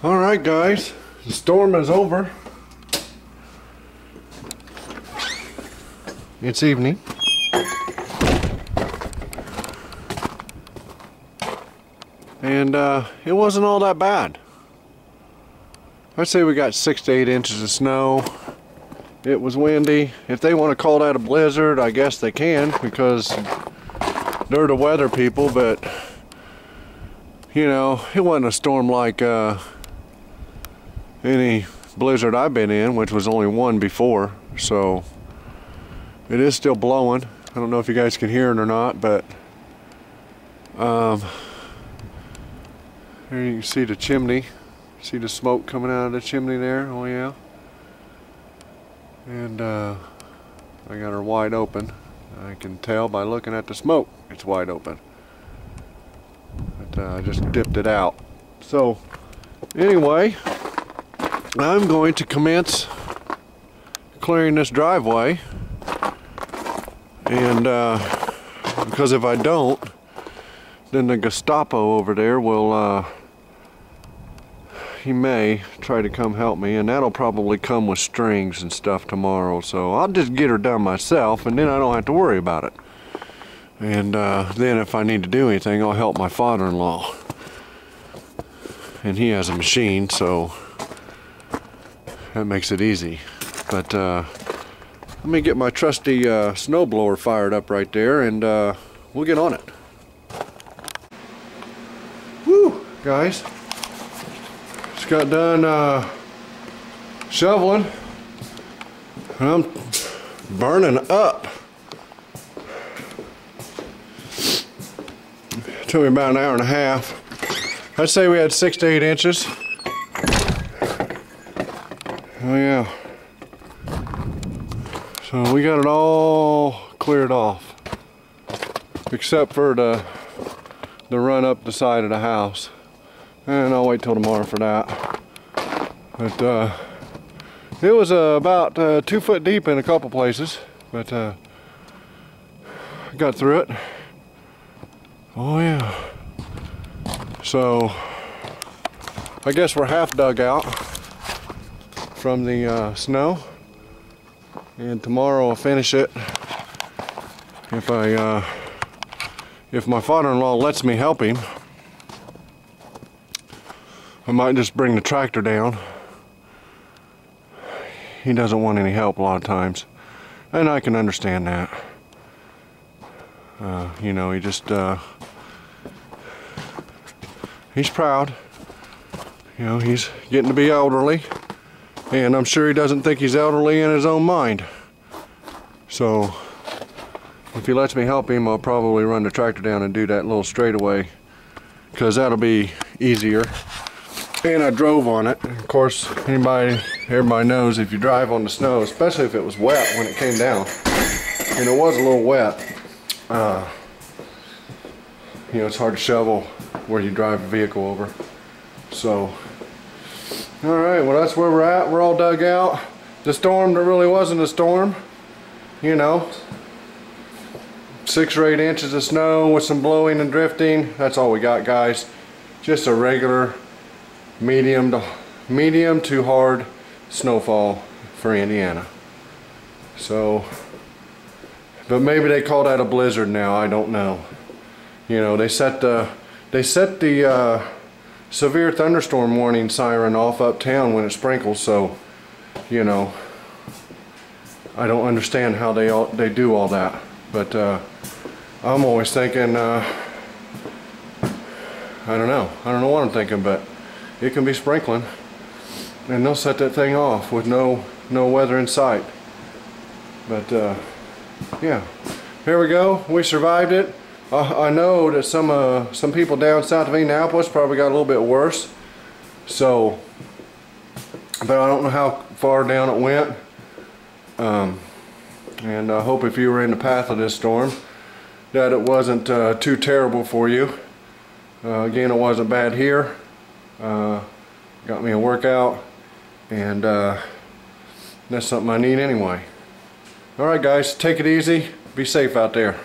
Alright guys, the storm is over. It's evening. And it wasn't all that bad. I'd say we got 6 to 8 inches of snow. It was windy. If they want to call that a blizzard, I guess they can, because they're the weather people, but you know, it wasn't a storm like any blizzard I've been in, which was only one before. So it is still blowing. I don't know if you guys can hear it or not, but here you can see the chimney. See the smoke coming out of the chimney there? Oh yeah. And I got her wide open. I can tell by looking at the smoke it's wide open. But I just dipped it out. So anyway, I'm going to commence clearing this driveway. And because if I don't, then the Gestapo over there will he may try to come help me, and that'll probably come with strings and stuff tomorrow. So I'll just get her done myself, and then I don't have to worry about it. And then if I need to do anything, I'll help my father-in-law. And he has a machine, so that makes it easy. But let me get my trusty snowblower fired up right there, and we'll get on it. Woo, guys. Just got done shoveling, and I'm burning up. It took me about an hour and a half. I'd say we had 6 to 8 inches. Oh yeah. So we got it all cleared off, except for the run up the side of the house. And I'll wait till tomorrow for that. But it was about 2 foot deep in a couple places, but I got through it. Oh yeah. So I guess we're half dug out from the snow, and tomorrow I'll finish it. If my father-in-law lets me help him, I might just bring the tractor down. He doesn't want any help a lot of times, and I can understand that. You know, he just he's proud. You know, he's getting to be elderly, and I'm sure he doesn't think he's elderly in his own mind. So if he lets me help him, I'll probably run the tractor down and do that little straightaway, because that'll be easier. And I drove on it. Of course, everybody knows if you drive on the snow, especially if it was wet when it came down, and it was a little wet, you know, it's hard to shovel where you drive a vehicle over. So, alright, well that's where we're at. We're all dug out. The storm, there really wasn't a storm. You know, 6 or 8 inches of snow with some blowing and drifting. That's all we got, guys. Just a regular medium to hard snowfall for Indiana. So, but maybe they call that a blizzard now. I don't know. You know, they set the severe thunderstorm warning siren off uptown when it sprinkles. So, you know, I don't understand how they do all that. But I'm always thinking, I don't know what I'm thinking, but it can be sprinkling, and they'll set that thing off with no weather in sight. But yeah, here we go. We survived it. I know that some people down south of Indianapolis probably got a little bit worse. So, but I don't know how far down it went. And I hope if you were in the path of this storm, that it wasn't too terrible for you. Again, it wasn't bad here. Got me a workout, and that's something I need anyway. Alright guys, take it easy, be safe out there.